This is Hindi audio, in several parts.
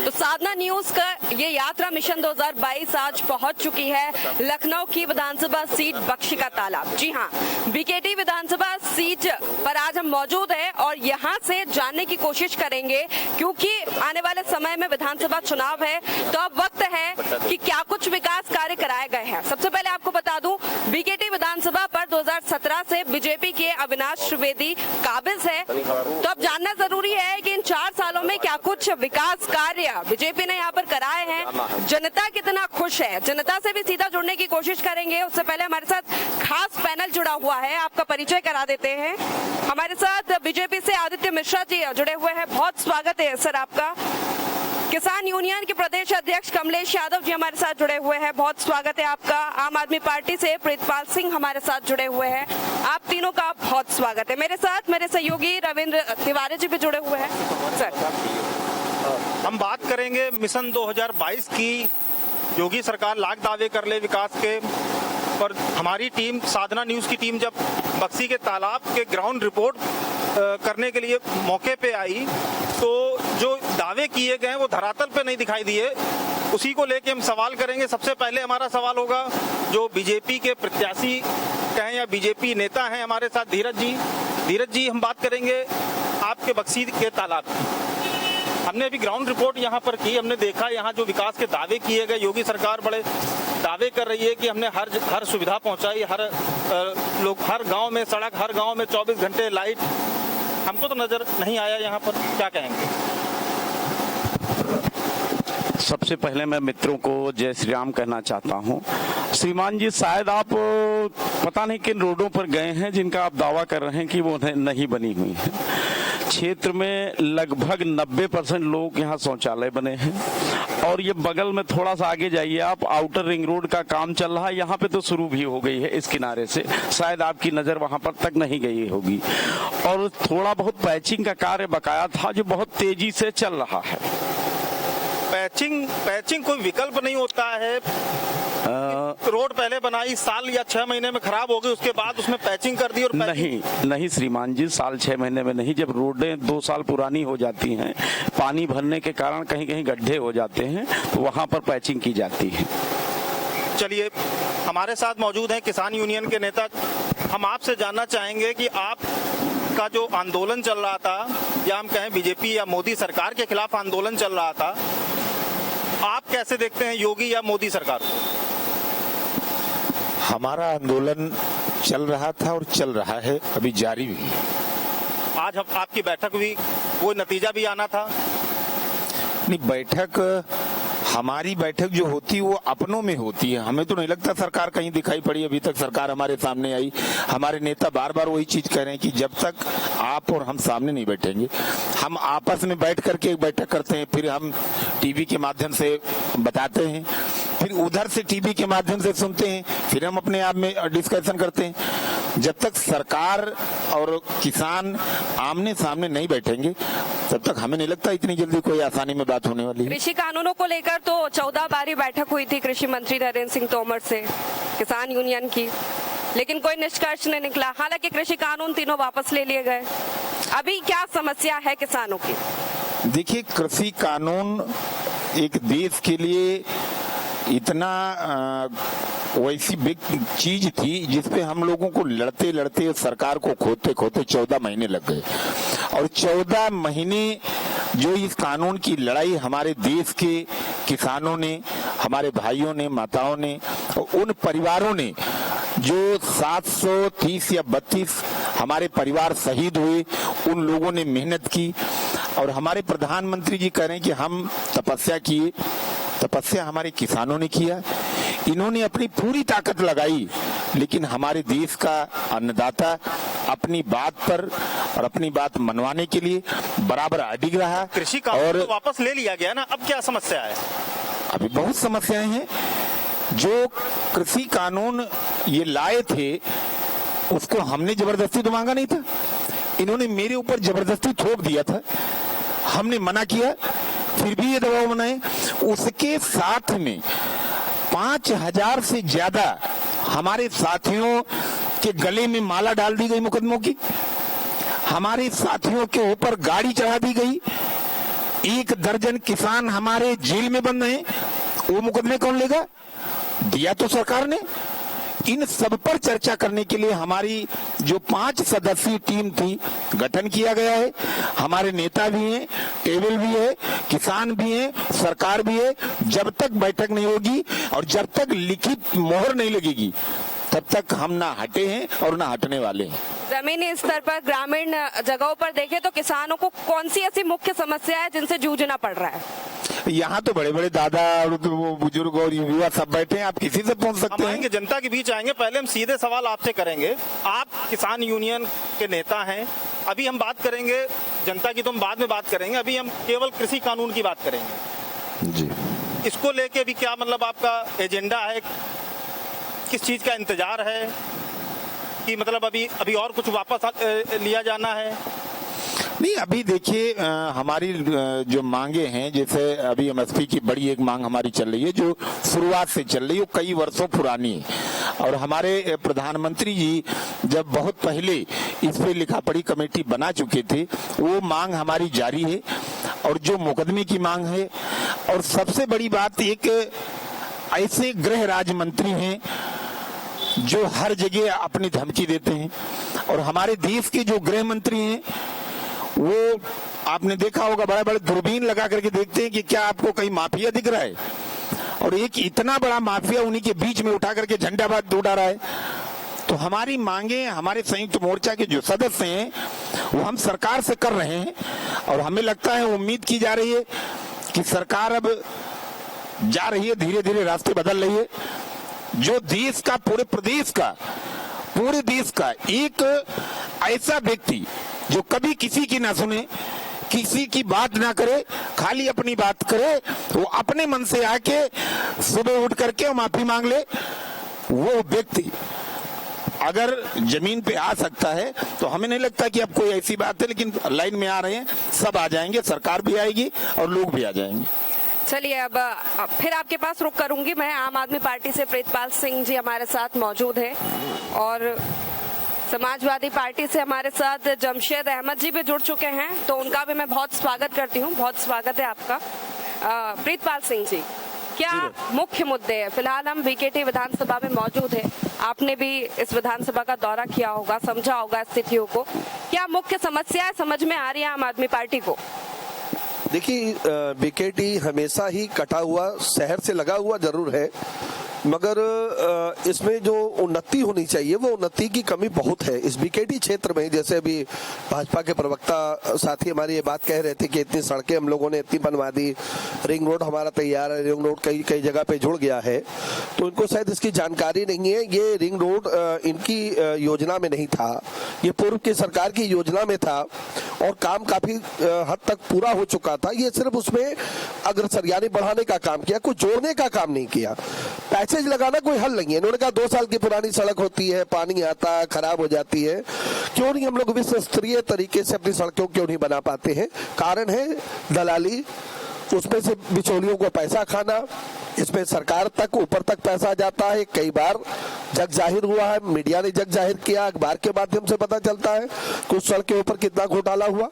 तो साधना न्यूज का ये यात्रा मिशन 2022 आज पहुंच चुकी है लखनऊ की विधानसभा सीट बख्शी का तालाब। जी हां, बीकेटी विधानसभा सीट पर आज हम मौजूद हैं और यहां से जानने की कोशिश करेंगे, क्योंकि आने वाले समय में विधानसभा चुनाव है, तो अब वक्त है कि क्या कुछ विकास कार्य कराए गए हैं। सबसे पहले आपको बता दूं, बीकेटी विधानसभा पर 2017 से बीजेपी के अविनाश त्रिवेदी काबिज है, तो अब जानना जरूरी है कि इन 4 सालों में क्या कुछ विकास कार्य बीजेपी ने यहाँ पर कराए हैं, जनता कितना खुश है। जनता से भी सीधा जुड़ने की कोशिश करेंगे। उससे पहले हमारे साथ खास पैनल जुड़ा हुआ है, आपका परिचय करा देते हैं। हमारे साथ बीजेपी से आदित्य मिश्रा जी जुड़े हुए हैं, बहुत स्वागत है सर आपका। किसान यूनियन के प्रदेश अध्यक्ष कमलेश यादव जी हमारे साथ जुड़े हुए हैं, बहुत स्वागत है आपका। आम आदमी पार्टी से प्रीतपाल सिंह हमारे साथ जुड़े हुए हैं, आप तीनों का बहुत स्वागत है। मेरे साथ मेरे सहयोगी रविंद्र तिवारी जी भी जुड़े हुए हैं। सर, हम बात करेंगे मिशन 2022 की। योगी सरकार लाख दावे कर ले विकास के, पर हमारी टीम साधना न्यूज की टीम जब बक्सी के तालाब के ग्राउंड रिपोर्ट करने के लिए मौके पे आई, तो जो दावे किए गए वो धरातल पे नहीं दिखाई दिए। उसी को लेके हम सवाल करेंगे। सबसे पहले हमारा सवाल होगा, जो बीजेपी के प्रत्याशी कहें या बीजेपी नेता हैं हमारे साथ धीरज जी। धीरज जी, हम बात करेंगे आपके बक्सी के तालाब की। हमने अभी ग्राउंड रिपोर्ट यहाँ पर की, हमने देखा यहाँ जो विकास के दावे किए गए, योगी सरकार बड़े दावे कर रही है कि हमने हर सुविधा पहुंचाई, हर गांव में सड़क, हर गांव में 24 घंटे लाइट। हमको तो नजर नहीं आया यहाँ पर, क्या कहेंगे? सबसे पहले मैं मित्रों को जय श्री राम कहना चाहता हूँ। श्रीमान जी, शायद आप पता नहीं किन रोडों पर गए हैं जिनका आप दावा कर रहे हैं कि वो नहीं बनी हुई है। क्षेत्र में लगभग 90% लोग यहाँ शौचालय बने हैं, और ये बगल में थोड़ा सा आगे जाइए आप, आउटर रिंग रोड का काम चल रहा है, यहाँ पे तो शुरू भी हो गई है इस किनारे से, शायद आपकी नजर वहां पर तक नहीं गई होगी। और थोड़ा बहुत पैचिंग का कार्य बकाया था जो बहुत तेजी से चल रहा है। पैचिंग कोई विकल्प नहीं होता है। रोड पहले बनाई, साल या 6 महीने में खराब हो गई, उसके बाद उसमें पैचिंग कर दी और नहीं श्रीमान जी, साल 6 महीने में नहीं। जब रोडें 2 साल पुरानी हो जाती हैं, पानी भरने के कारण कहीं कहीं गड्ढे हो जाते हैं, तो वहां पर पैचिंग की जाती है। चलिए, हमारे साथ मौजूद हैं किसान यूनियन के नेता। हम आपसे जानना चाहेंगे कि आप का जो आंदोलन चल रहा था, या हम कहें बीजेपी या मोदी सरकार के खिलाफ आंदोलन चल रहा था, आप कैसे देखते हैं योगी या मोदी सरकार? हमारा आंदोलन चल रहा था और चल रहा है, अभी जारी भी। आज आपकी बैठक हुई, वो नतीजा भी आना था। नहीं, बैठक, हमारी बैठक जो होती है वो अपनों में होती है। हमें तो नहीं लगता सरकार कहीं दिखाई पड़ी अभी तक, सरकार हमारे सामने आई। हमारे नेता बार बार वही चीज कह रहे हैं कि जब तक आप और हम सामने नहीं बैठेंगे, हम आपस में बैठ करके एक बैठक करते हैं, फिर हम टीवी के माध्यम से बताते हैं, फिर उधर से टीवी के माध्यम से सुनते हैं, फिर हम अपने आप में डिस्कशन करते हैं। जब तक सरकार और किसान आमने सामने नहीं बैठेंगे, तब तक हमें नहीं लगता इतनी जल्दी कोई आसानी में बात होने वाली है। कृषि कानूनों को लेकर तो 14 बारी बैठक हुई थी कृषि मंत्री नरेंद्र सिंह तोमर से किसान यूनियन की, लेकिन कोई निष्कर्ष नहीं निकला। हालांकि कृषि कानून तीनों वापस ले लिए गए। अभी क्या समस्या है किसानों की? देखिए, कृषि कानून एक देश के लिए इतना वैसी बिग चीज थी जिसपे हम लोगों को लड़ते लड़ते, सरकार को खोते खोते 14 महीने लग गए। और 14 महीने जो इस कानून की लड़ाई हमारे देश के किसानों ने, हमारे भाइयों ने, माताओं ने, उन परिवारों ने जो 730 या 32 हमारे परिवार शहीद हुए, उन लोगों ने मेहनत की। और हमारे प्रधानमंत्री जी कह रहे हैं कि हम तपस्या किए, तपस्या हमारे किसानों ने किया। इन्होंने अपनी पूरी ताकत लगाई, लेकिन हमारे देश का अन्नदाता अपनी बात पर और अपनी बात मनवाने के लिए बराबर अडिग रहा। कृषि कानून और तो वापस ले लिया गया ना, अब क्या समस्या है? अभी बहुत समस्याएं हैं। जो कृषि कानून ये लाए थे, उसको हमने जबरदस्ती तो मांगा नहीं था, इन्होंने मेरे ऊपर जबरदस्ती थोप दिया था। हमने मना किया, फिर भी ये दबाव बनाए। उसके साथ में 5000 से ज्यादा हमारे साथियों के गले में माला डाल दी गई मुकदमों की, हमारे साथियों के ऊपर गाड़ी चढ़ा दी गई। 1 दर्जन किसान हमारे जेल में बंद हैं, वो मुकदमे कौन लेगा? दिया तो सरकार ने। इन सब पर चर्चा करने के लिए हमारी जो 5 सदस्यीय टीम थी गठन किया गया है। हमारे नेता भी हैं, टेबल भी है, किसान भी हैं, सरकार भी है। जब तक बैठक नहीं होगी और जब तक लिखित मोहर नहीं लगेगी तब तक हम ना हटे हैं और ना हटने वाले हैं। जमीनी स्तर पर ग्रामीण जगहों पर देखें तो किसानों को कौन सी ऐसी मुख्य समस्या है जिनसे जूझना पड़ रहा है? यहाँ तो बड़े बड़े दादा और वो बुजुर्ग और युवा सब बैठे हैं, आप किसी से पूछ सकते हम हैं। आएंगे, जनता के बीच आएंगे। पहले हम सीधे सवाल आपसे करेंगे। आप किसान यूनियन के नेता हैं। अभी हम बात करेंगे जनता की, तो हम बाद में बात करेंगे। अभी हम केवल कृषि कानून की बात करेंगे जी। इसको लेके अभी क्या मतलब आपका एजेंडा है? किस चीज का इंतजार है कि मतलब अभी और कुछ वापस लिया जाना है? नहीं, अभी देखिए हमारी जो मांगे हैं, जैसे अभी एमएसपी की बड़ी एक मांग हमारी चल रही है जो शुरुआत से चल रही है, कई वर्षों पुरानी है। और हमारे प्रधानमंत्री जी जब बहुत पहले इस पे लिखा पढ़ी कमेटी बना चुके थे, वो मांग हमारी जारी है। और जो मुकदमे की मांग है, और सबसे बड़ी बात, एक ऐसे गृह राज्य मंत्री हैं जो हर जगह अपनी धमकी देते हैं। और हमारे देश के जो गृह मंत्री हैं वो आपने देखा होगा बड़े बड़े दूरबीन लगा करके देखते हैं कि क्या आपको कहीं माफिया दिख रहा है, और एक इतना बड़ा माफिया उन्हीं के बीच में उठा करके झंडा बात उड़ा रहा है। तो हमारी मांगे हमारे संयुक्त मोर्चा के जो सदस्य हैं वो हम सरकार से कर रहे हैं, और हमें लगता है, उम्मीद की जा रही है कि सरकार अब जा रही है, धीरे धीरे रास्ते बदल रही है। जो देश का, पूरे देश का एक ऐसा व्यक्ति जो कभी किसी की ना सुने, किसी की बात ना करे, खाली अपनी बात करे, वो अपने मन से आके सुबह उठ करके माफी मांग ले, वो व्यक्ति अगर जमीन पे आ सकता है तो हमें नहीं लगता कि अब कोई ऐसी बात है। लेकिन लाइन में आ रहे हैं, सब आ जाएंगे, सरकार भी आएगी और लोग भी आ जाएंगे। चलिए, अब फिर आपके पास रुक करूंगी मैं। आम आदमी पार्टी से प्रीतपाल सिंह जी हमारे साथ मौजूद हैं, और समाजवादी पार्टी से हमारे साथ जमशेद अहमद जी भी जुड़ चुके हैं, तो उनका भी मैं बहुत स्वागत करती हूँ। बहुत स्वागत है आपका। प्रीतपाल सिंह जी, क्या मुख्य मुद्दे हैं? फिलहाल हम बीकेटी विधानसभा में मौजूद हैं। आपने भी इस विधानसभा का दौरा किया होगा, समझा होगा स्थितियों को। क्या मुख्य समस्याएं समझ में आ रही है आम आदमी पार्टी को? देखिए, बीकेटी हमेशा ही कटा हुआ शहर से लगा हुआ जरूर है, मगर इसमें जो उन्नति होनी चाहिए वो उन्नति की कमी बहुत है इस बीकेटी क्षेत्र में। जैसे अभी भाजपा के प्रवक्ता साथी हमारी ये बात कह रहे थे कि इतनी सड़कें हम लोगों ने इतनी बनवा दी, रिंग रोड हमारा तैयार है, रिंग रोड कई जगह पे जुड़ गया है, तो इनको शायद इसकी जानकारी नहीं है। ये रिंग रोड इनकी योजना में नहीं था, ये पूर्व की सरकार की योजना में था और काम काफी हद तक पूरा हो चुका था। ये सिर्फ उसमें अग्रसर यानी बढ़ाने का काम किया, कुछ जोड़ने का काम नहीं किया। पैसेज लगाना कोई हल नहीं है। इन्होंने कहा 2 साल की पुरानी सड़क होती है, पानी आता है, खराब हो जाती है, क्यों नहीं हम लोग विश्व स्तरीय तरीके से अपनी सड़कों क्यों नहीं बना पाते हैं? कारण है दलाली, उसमें से बिचौलियों को पैसा खाना, इसमें सरकार तक ऊपर तक पैसा जाता है। कई बार जग जाहिर हुआ है, मीडिया ने जग जाहिर किया, अखबार के माध्यम से पता चलता है कुछ सड़क के ऊपर कितना घोटाला हुआ।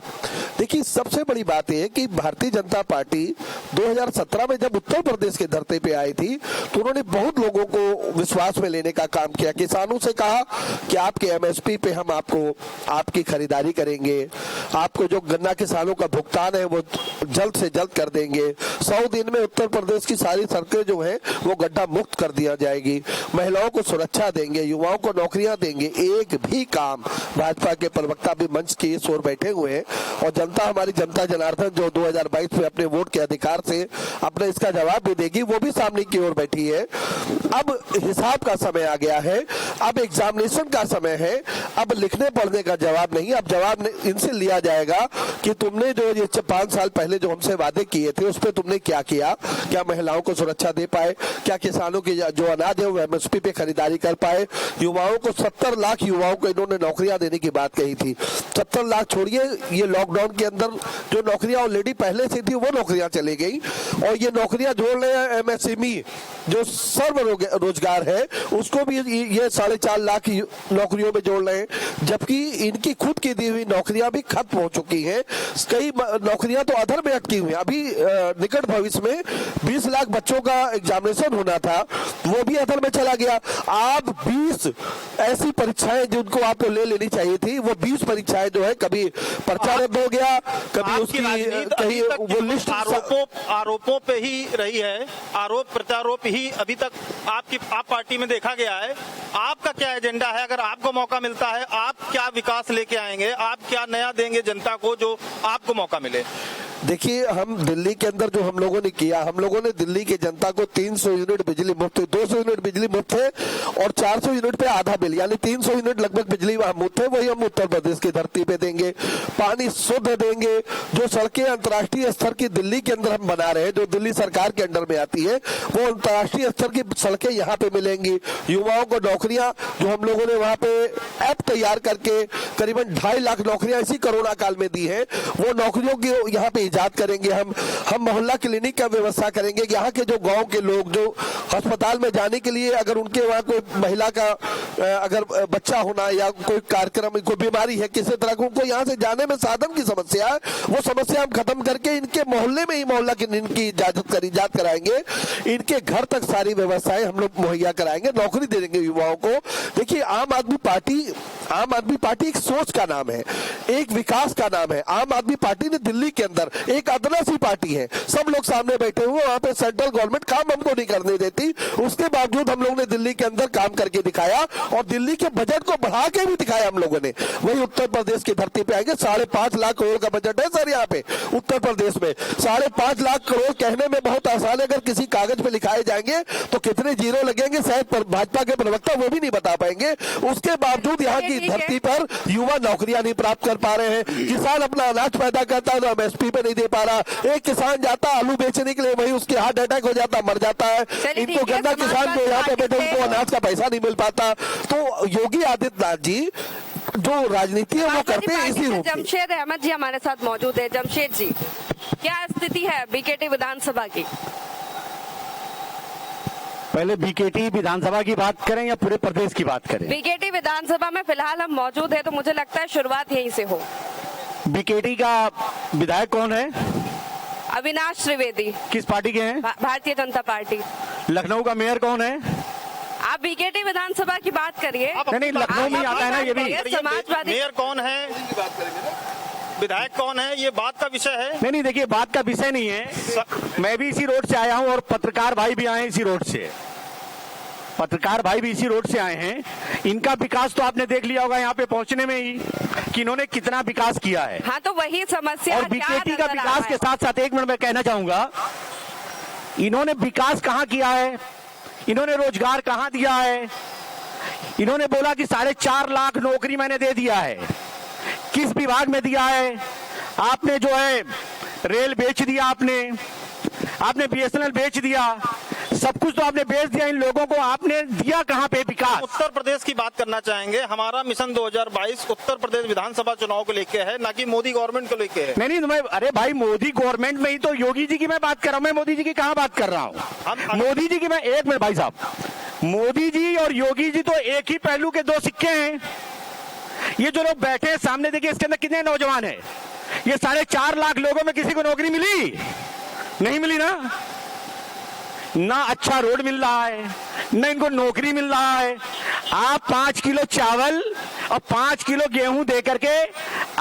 देखिए, सबसे बड़ी बात यह है कि भारतीय जनता पार्टी 2017 में जब उत्तर प्रदेश के धरती पे आई थी तो उन्होंने बहुत लोगों को विश्वास में लेने का काम किया। किसानों से कहा कि आपके एमएसपी पे हम आपकी खरीदारी करेंगे, आपको जो गन्ना किसानों का भुगतान है वो जल्द से जल्द कर देंगे, 100 दिन में उत्तर प्रदेश की सारी सड़कें जो है वो गड्ढा मुक्त कर दिया जाएगी, महिलाओं को सुरक्षा देंगे, युवाओं को नौकरियां देंगे। एक भी काम भाजपा के प्रवक्ता भी मंच की इस ओर बैठे हुए हैं, और जनता, हमारी जनता जनार्दन जो 2022 में अपने वोट के अधिकार से अपने इसका जवाब भी देगी, वो भी सामने की ओर बैठी है। अब हिसाब का समय आ गया है, अब एग्जामिनेशन का समय है, अब लिखने पढ़ने का जवाब नहीं, अब जवाब इनसे लिया जाएगा कि तुमने जो ये 5 साल पहले जो हमसे वादे किए थे उस पर तुमने क्या किया, क्या महिलाओं को सुरक्षा दे पाए, क्या किसानों की जो अनाज है वो एमएसपी पे खरीदारी कर पाए, युवाओं को 70 लाख युवाओं को इन्होंने नौकरियां देने की बात कही थी। 70 लाख छोड़िए, ये लॉकडाउन के अंदर जो नौकरियां ऑलरेडी पहले से थी वो नौकरियां चली गई, और ये नौकरियां जोड़ रहे हैं एमएसएमई जो सर्वरोग रोजगार है उसको भी ये 4.5 लाख नौकरियों में जोड़ रहे हैं, जबकि इनकी खुद की दी हुई नौकरियां भी खत्म हो चुकी हैं। कई नौकरियां तो अधर में अटकी हुई हैं। अभी निकट भविष्य में 20 लाख बच्चों का एग्जामिनेशन होना था, वो भी अधर में चला गया। आप 20 ऐसी परीक्षाएं जिनको आपको ले लेनी चाहिए थी, वो 20 परीक्षाएं जो है कभी पर्चा रद्द हो गया, कभी उसकी कहीं वो लिस्ट आरोपों पे ही रही है, आरोप प्रत्यारोप ही अभी तक आप पार्टी में देखा गया है। आपका क्या एजेंडा है? अगर आपको मौका मिलता है, आप क्या विकास लेके आएंगे? आप क्या नया देंगे जनता को जो आपको मौका मिले? देखिए, हम दिल्ली के अंदर जो हम लोगों ने किया, हम लोगों ने दिल्ली की जनता को 300 यूनिट बिजली मुफ्त, 200 यूनिट बिजली मुफ्त है और 400 यूनिट पे आधा बिल, यानी 300 यूनिट लगभग बिजली वहां मुफ्त है, वही हम उत्तर प्रदेश की धरती पे देंगे। पानी शुद्ध देंगे। जो सड़कें अंतर्राष्ट्रीय स्तर की दिल्ली के अंदर हम बना रहे हैं, जो दिल्ली सरकार के अंडर में आती है, वो अंतर्राष्ट्रीय स्तर की सड़कें यहाँ पे मिलेंगी। युवाओं को नौकरियां, जो हम लोगों ने वहां पे ऐप तैयार करके करीबन 2.5 लाख नौकरियां इसी कोरोना काल में दी है, वो नौकरियों की यहाँ पे इजाद करेंगे। हम मोहल्ला क्लिनिक का व्यवस्था करेंगे। यहाँ के जो गांव के लोग जो अस्पताल में जाने के लिए, अगर उनके वहाँ कोई महिला का अगर बच्चा होना या कोई कार्यक्रम, कोई बीमारी है किसी तरह को, उनको यहाँ से जाने में साधन की समस्या है, वो समस्या हम खत्म करके इनके मोहल्ले में ही मोहल्ला क्लिनिक की इजाजत कराएंगे। इनके घर तक सारी व्यवस्थाएं हम लोग मुहैया कराएंगे, नौकरी दे देंगे युवाओं को। देखिए, आम आदमी पार्टी एक सोच का नाम है, एक विकास का नाम है। आम आदमी पार्टी ने दिल्ली के अंदर एक अदनासी पार्टी है, सब लोग सामने बैठे हुए, वहां पे सेंट्रल गवर्नमेंट काम हमको नहीं करने देती, उसके बावजूद हम लोग ने दिल्ली के अंदर काम करके दिखाया और दिल्ली के बजट को बढ़ा के भी दिखाया हम लोगों ने। वही उत्तर प्रदेश की धरती पे आएंगे। 5.5 लाख करोड़ का बजट है सर यहाँ पे उत्तर प्रदेश में। 5.5 लाख करोड़ कहने में बहुत आसान है, अगर किसी कागज पे लिखाए जाएंगे तो कितने जीरो लगेंगे शायद भाजपा के प्रवक्ता वो भी नहीं बता पाएंगे। उसके बावजूद यहाँ की धरती पर युवा नौकरियां नहीं प्राप्त कर पा रहे हैं। किसान अपना अनाज पैदा करता है तो एमएसपी पे नहीं दे पा रहा। एक किसान जाता आलू बेचने के लिए, वही उसके हार्ट अटैक हो जाता, मर जाता है। इनको गन्ना किसान को यहाँ पे बैठे उनको अनाज का पैसा नहीं मिल पाता। तो योगी आदित्यनाथ जी जो राजनीति है वो करते हैं इसी रूप में। जमशेद अहमद जी हमारे साथ मौजूद है। जमशेद जी, क्या स्थिति है बीकेटी विधानसभा की? पहले बीकेटी विधानसभा की बात करें या पूरे प्रदेश की बात करें? बीकेटी विधानसभा में फिलहाल हम मौजूद है, तो मुझे लगता है शुरुआत यहीं से हो। बीकेटी का विधायक कौन है? अविनाश त्रिवेदी। किस पार्टी के हैं? भारतीय जनता पार्टी। लखनऊ का मेयर कौन है? आप बीकेटी विधानसभा की बात करिए। नहीं, लखनऊ में आता है ना ये भी। समाजवादी मेयर कौन है, विधायक कौन है, ये बात का विषय है। नहीं, देखिए बात का विषय नहीं है। मैं भी इसी रोड से आया हूँ और पत्रकार भाई भी आए हैं इसी रोड से। पत्रकार भाई भी इसी रोड से आए हैं। इनका विकास तो आपने देख लिया होगा यहाँ पे पहुंचने में ही कि इन्होंने कितना विकास किया है। हाँ, तो वही समस्या। और बीकेटी का विकास के साथ साथ एक मिनट में कहना चाहूंगा, इन्होंने विकास कहाँ किया है, इन्होंने रोजगार कहाँ दिया है। इन्होंने बोला कि 4.5 लाख नौकरी मैंने दे दिया है। किस विभाग में दिया है? आपने जो है रेल बेच दिया, आपने बीएसएनएल बेच दिया, सब कुछ तो आपने बेच दिया। इन लोगों को आपने दिया कहाँ पे विकास? उत्तर प्रदेश की बात करना चाहेंगे। हमारा मिशन 2022 उत्तर प्रदेश विधानसभा चुनाव को लेके है, ना कि मोदी गवर्नमेंट को लेके है। नहीं, मैं अरे भाई मोदी गवर्नमेंट में ही तो योगी जी की मैं बात कर रहा हूँ। मैं मोदी जी की कहाँ बात कर रहा हूँ? मोदी जी की मैं, एक मिनट भाई साहब, मोदी जी और योगी जी तो एक ही पहलू के दो सिक्के हैं। ये जो लोग बैठे हैं सामने, देखिए इसके अंदर कितने नौजवान हैं। ये 4.5 लाख लोगों में किसी को नौकरी मिली? नहीं मिली ना अच्छा रोड मिल रहा है, न इनको नौकरी मिल रहा है। आप 5 किलो चावल और 5 किलो गेहूं दे करके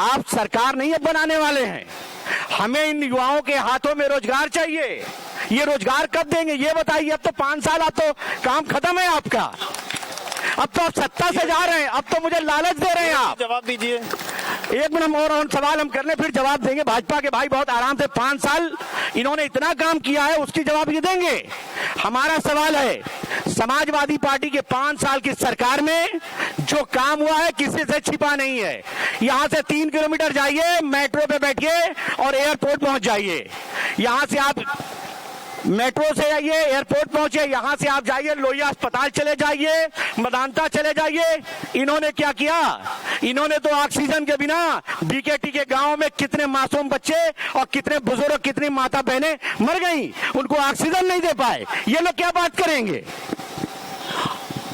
आप सरकार नहीं अब बनाने वाले हैं। हमें इन युवाओं के हाथों में रोजगार चाहिए। ये रोजगार कब देंगे ये बताइए? अब तो 5 साल, अब तो काम खत्म है आपका। अब तो आप सत्ता से जा रहे हैं, अब तो मुझे लालच दे रहे हैं आप। जवाब दीजिए। एक मिनट और सवाल हम कर ले, फिर जवाब देंगे। भाजपा के भाई बहुत आराम से 5 साल इन्होंने इतना काम किया है, उसकी जवाब ये देंगे। हमारा सवाल है, समाजवादी पार्टी के 5 साल की सरकार में जो काम हुआ है किसी से छिपा नहीं है। यहाँ से 3 किलोमीटर जाइए, मेट्रो पे बैठिए और एयरपोर्ट पहुंच जाइए। यहाँ से आप मेट्रो से आइए, एयरपोर्ट पहुंचे, यहां से आप जाइए लोहिया अस्पताल चले जाइए, मदांता चले जाइए। इन्होंने क्या किया? इन्होंने तो ऑक्सीजन के बिना बीकेटी के गांव में कितने मासूम बच्चे और कितने बुजुर्ग, कितनी माता बहनें मर गई, उनको ऑक्सीजन नहीं दे पाए। ये लोग क्या बात करेंगे?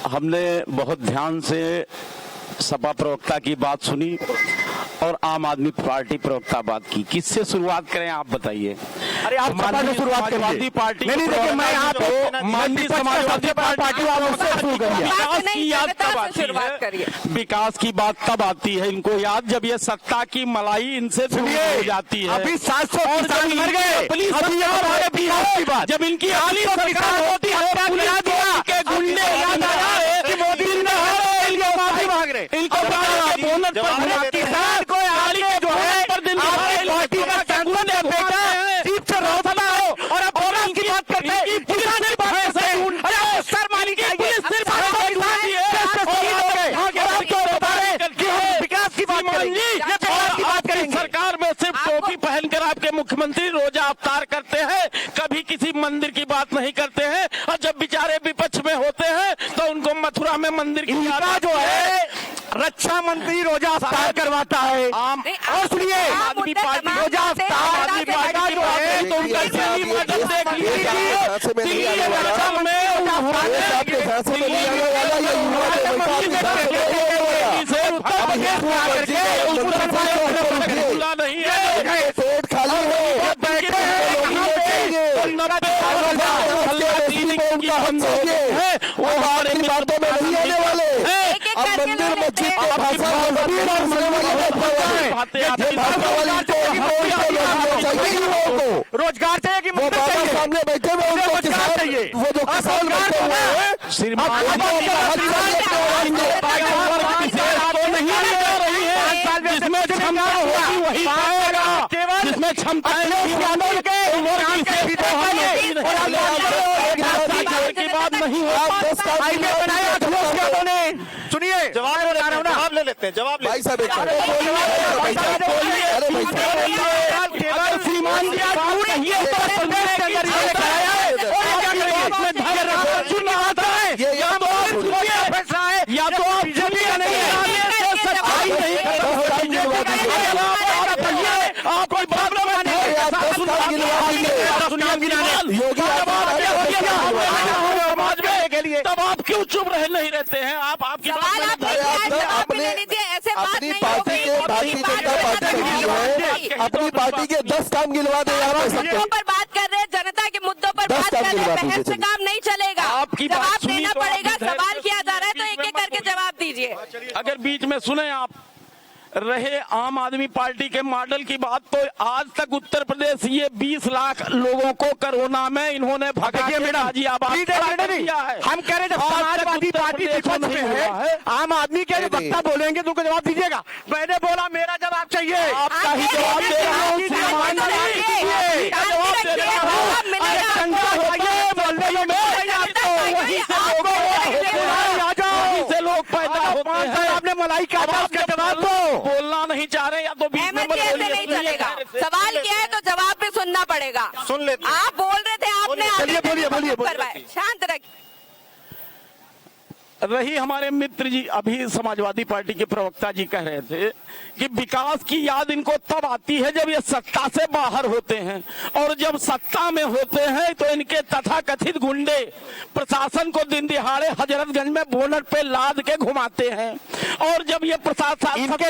हमने बहुत ध्यान से सपा प्रवक्ता की बात सुनी और आम आदमी पार्टी प्रवक्ता बात की। किससे शुरुआत करें आप बताइए? अरे आप सपा से शुरुआत करिए। समाजवादी पार्टी नहीं देखिए, मैं यहाँ पे माननीय समाजवादी पार्टी वालों से शुरू करिए। विकास की याद तब आती है, विकास की बात तब आती है इनको याद जब ये सत्ता की मलाई इनसे दूर हो जाती है। अभी 700 किसान मर गए, अभी हमारे बिहार की बात, जब इनकी अगली सरकार होती है के गुंडे याद आया कि मोदी भाग रहे, इनको बोनस पर किसान को आगे जो है पार्टी का संगठन ने बेटा जीप से रोकना हो और अब बोनस की बात करते हैं, किसान की बात करते हैं। अरे सर मालिक विकास की बात करेंगे। सरकार में सिर्फ टोपी पहनकर आपके मुख्यमंत्री रोजा अवतार करते हैं, कभी किसी मंदिर की बात नहीं करते हैं, और जब बेचारे विपक्ष में होते हैं तो उनको मथुरा में मंदिर की इनका जो है रक्षा मंत्री रोजा अवतार करवाता है। और सुनिए, आदमी पार्टी रोजा अवतार आदमी पार्टी जो है तो उनका दिल्ली मॉडल देख लीजिए। नहीं है वो हमारे बातों में नहीं आने वाले। अब मंदिर मस्जिद रोजगार चाहिए कि वो बाबा सामने बैठे हुए उनको चाहिए, वो जो किसान बैठे हुए हैं जिसमें क्षमता होगी वही पाएगा, जिसमें क्षमता की बात नहीं सुनिए, जवाब ले लेते हैं, जवाब ले भाई साहब श्रीमान या तो आप आप कोई योगी समाज में के लिए तब आप क्यों चुप रहे नहीं रहते हैं? आप आपकी अपनी पार्टी के भारतीय जनता पार्टी है, अपनी पार्टी के 10 काम गिनवा दे। मुद्दों पर बात कर रहे हैं, जनता के मुद्दों पर बात कर रहे हैं, बहस से काम नहीं चलेगा। आपकी जवाब बात देना तो पड़ेगा, सवाल किया जा रहा है तो एक एक करके जवाब दीजिए। अगर बीच में सुने आप रहे आम आदमी पार्टी के मॉडल की बात, तो आज तक उत्तर प्रदेश ये 20 लाख लोगों को कोरोना में इन्होंने भगा के गाजियाबाद किया है। हम कह रहे हैं जब समाजवादी पार्टी विपक्ष में है, आम आदमी के वक्ता बोलेंगे तो उनको जवाब दीजिएगा। मैंने बोला मेरा जवाब चाहिए, आपका ही जवाब दे रहा हूँ। लोग पैदा होते हैं, आपने मलाई का जवाब दो। बोलना नहीं चाह रहे या तो बीच में नहीं चलेगा। सवाल किया है तो जवाब भी सुनना पड़ेगा। सुन लेते। आप बोल रहे थे, आपने बोलिए शांत रखिए। रही हमारे मित्र जी अभी समाजवादी पार्टी के प्रवक्ता जी कह रहे थे कि विकास की याद इनको तब आती है जब ये सत्ता से बाहर होते हैं, और जब सत्ता में होते हैं तो इनके तथाकथित गुंडे प्रशासन को दिन दिहाड़े हजरतगंज में बोनट पे लाद के घुमाते हैं। और जब ये प्रशासन इनके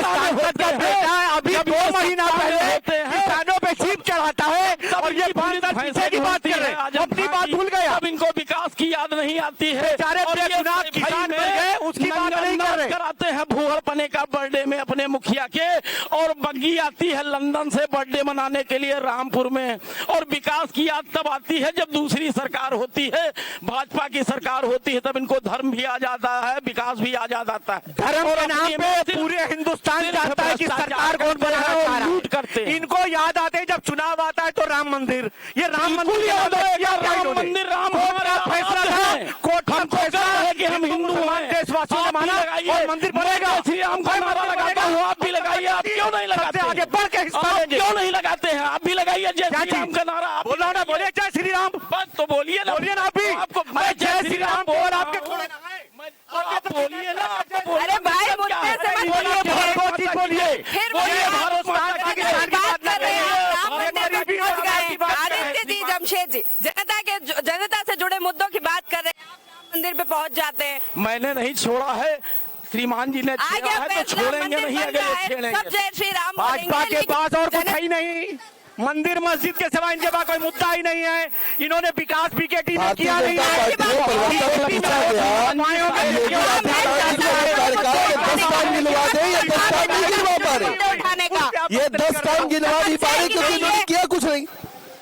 अभी 2 महीना पहले होते हैं, किसानों पे जीप चढ़ाता है और ये पैसे की बात कर रहे हैं, अपनी बात भूल गए। अब इनको विकास की याद नहीं आती है। उसकी बात नहीं कर रहे। कराते हैं भूहर पने का बर्थडे में अपने मुखिया के, और बग्गी आती है लंदन से बर्थडे मनाने के लिए रामपुर में। और विकास की याद तब आती है जब दूसरी सरकार होती है, भाजपा की सरकार होती है, तब इनको धर्म भी आ जाता है, विकास भी आ जाता है। धर्म के नाम पे पूरे हिंदुस्तान चाहता है कि सरकार कौन बना, लूट करते। इनको याद आते है जब चुनाव आता है तो राम मंदिर, ये राम मंदिर याद है, राम मंदिर राम हमारा फैसला था, कोर्ट का फैसला है कि हम हिंदू हैं, देशवासियों ने माना और मंदिर बनेगा। श्री राम का नारा लगाता हूँ, आप भी लगाइए। आप क्यों नहीं लगाते? आगे बढ़ के हिस्सा लेंगे। क्यों नहीं लगाते हैं? आप भी लगाइए जय श्री राम का नारा। बोलो ना, बोलिए जय श्री राम। बस तो बोलिए ना, बोलिए ना आप भी। आपको जय श्री राम बोल, आपके थोड़े आप बोलिए ना। अरे भाई मुद्दे से मत बोलिए, बोलिए फिर भारत माता की बात कर रहे हैं, राम मंदिर में पहुंच गए। आदित्य जी, जमशेद जी, जनता से जुड़े मुद्दों की बात कर रहे हैं, मंदिर मंदिर पे पहुंच जाते हैं। मैंने नहीं छोड़ा है, श्रीमान जी ने आगे छेड़ा है तो फैसला छोड़ेंगे मंदिर नहीं, बन अगर रहा ये है, छेड़ेंगे। सब जय श्री राम भाजपा बोलेंगे, के पास और कुछ लेकिन है ही नहीं, मंदिर मस्जिद के सिवा इनके पास कोई मुद्दा ही नहीं है। इन्होंने विकास बीकेटी में भारतीय किया नहीं जनता है। पार्टी में परिवर्तन पूछा गया, योगी आदित्यनाथ जी के कार्यकाल के 10 काम गिनवा दे, ये 10 काम नहीं गिनवा पा रहे, उठाने का ये 10 काम गिनवा नहीं पा रहे क्योंकि इन्होंने किया कुछ नहीं।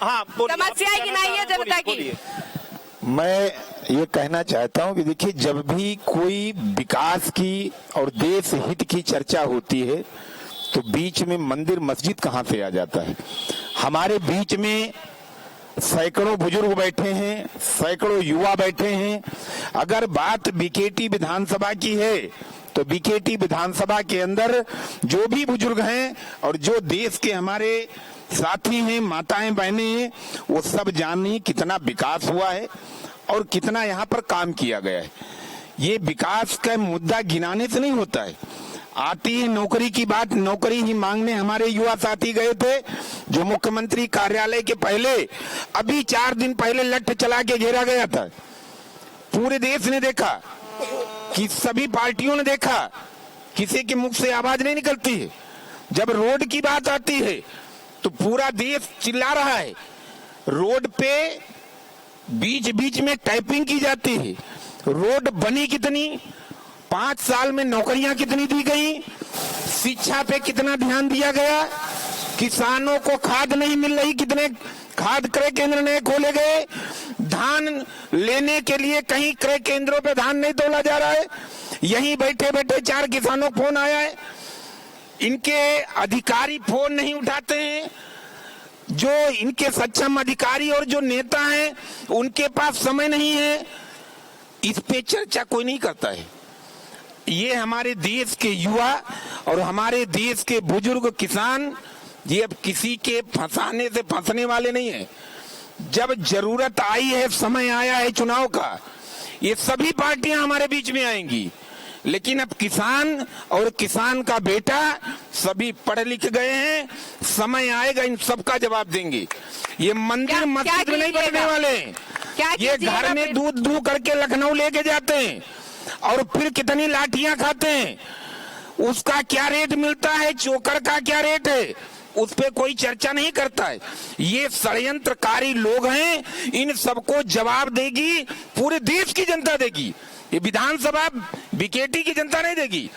हाँ बोलिए, आप समस्या क्या गिनाई है कहना चाह रहे हैं? जनता की। बोलिए। मैं ये कहना चाहता हूं कि देखिए, जब भी कोई विकास की और देश हित की चर्चा होती है तो बीच में मंदिर मस्जिद कहां से आ जाता है। हमारे बीच में सैकड़ों बुजुर्ग बैठे हैं, सैकड़ों युवा बैठे हैं। अगर बात बीकेटी विधानसभा की है तो बीकेटी विधानसभा के अंदर जो भी बुजुर्ग हैं और जो देश के हमारे साथी हैं, माताएं बहनें हैं, वो सब जाने कितना विकास हुआ है और कितना यहाँ पर काम किया गया है। ये विकास का मुद्दा गिनाने से नहीं होता है। आती है नौकरी की बात, नौकरी ही मांगने हमारे युवा साथी गए थे, जो मुख्यमंत्री कार्यालय के पहले अभी 4 दिन पहले लठ चला के घेरा गया था। पूरे देश ने देखा, कि सभी पार्टियों ने देखा, किसी के मुख से आवाज नहीं निकलती है। जब रोड की बात आती है तो पूरा देश चिल्ला रहा है। रोड पे बीच बीच में टाइपिंग की जाती है। रोड बनी कितनी, 5 साल में नौकरियां कितनी दी गई, शिक्षा पे कितना ध्यान दिया गया, किसानों को खाद नहीं मिल रही, कितने खाद क्रय केंद्र नहीं खोले गए, धान लेने के लिए कहीं क्रय केंद्रों पे धान नहीं तोला जा रहा है। यहीं बैठे बैठे 4 किसानों को फोन आया है, इनके अधिकारी फोन नहीं उठाते हैं। जो इनके सक्षम अधिकारी और जो नेता हैं उनके पास समय नहीं है, इस पे चर्चा कोई नहीं करता है। ये हमारे देश के युवा और हमारे देश के बुजुर्ग किसान, ये अब किसी के फंसाने से फंसने वाले नहीं है। जब जरूरत आई है, समय आया है चुनाव का, ये सभी पार्टियां हमारे बीच में आएंगी। लेकिन अब किसान और किसान का बेटा सभी पढ़ लिख गए हैं, समय आएगा इन सबका जवाब देंगे। ये मंदिर मस्जिद में नहीं बनने वाले, ये घर में दूध दूध करके लखनऊ लेके जाते हैं और फिर कितनी लाठियां खाते हैं, उसका क्या रेट मिलता है, चोकर का क्या रेट है, उस पे कोई चर्चा नहीं करता है। ये षड्यंत्रकारी लोग हैं, इन सबको जवाब देगी पूरे देश की जनता देगी। ये विधानसभा बीकेटी की जनता नहीं देगी।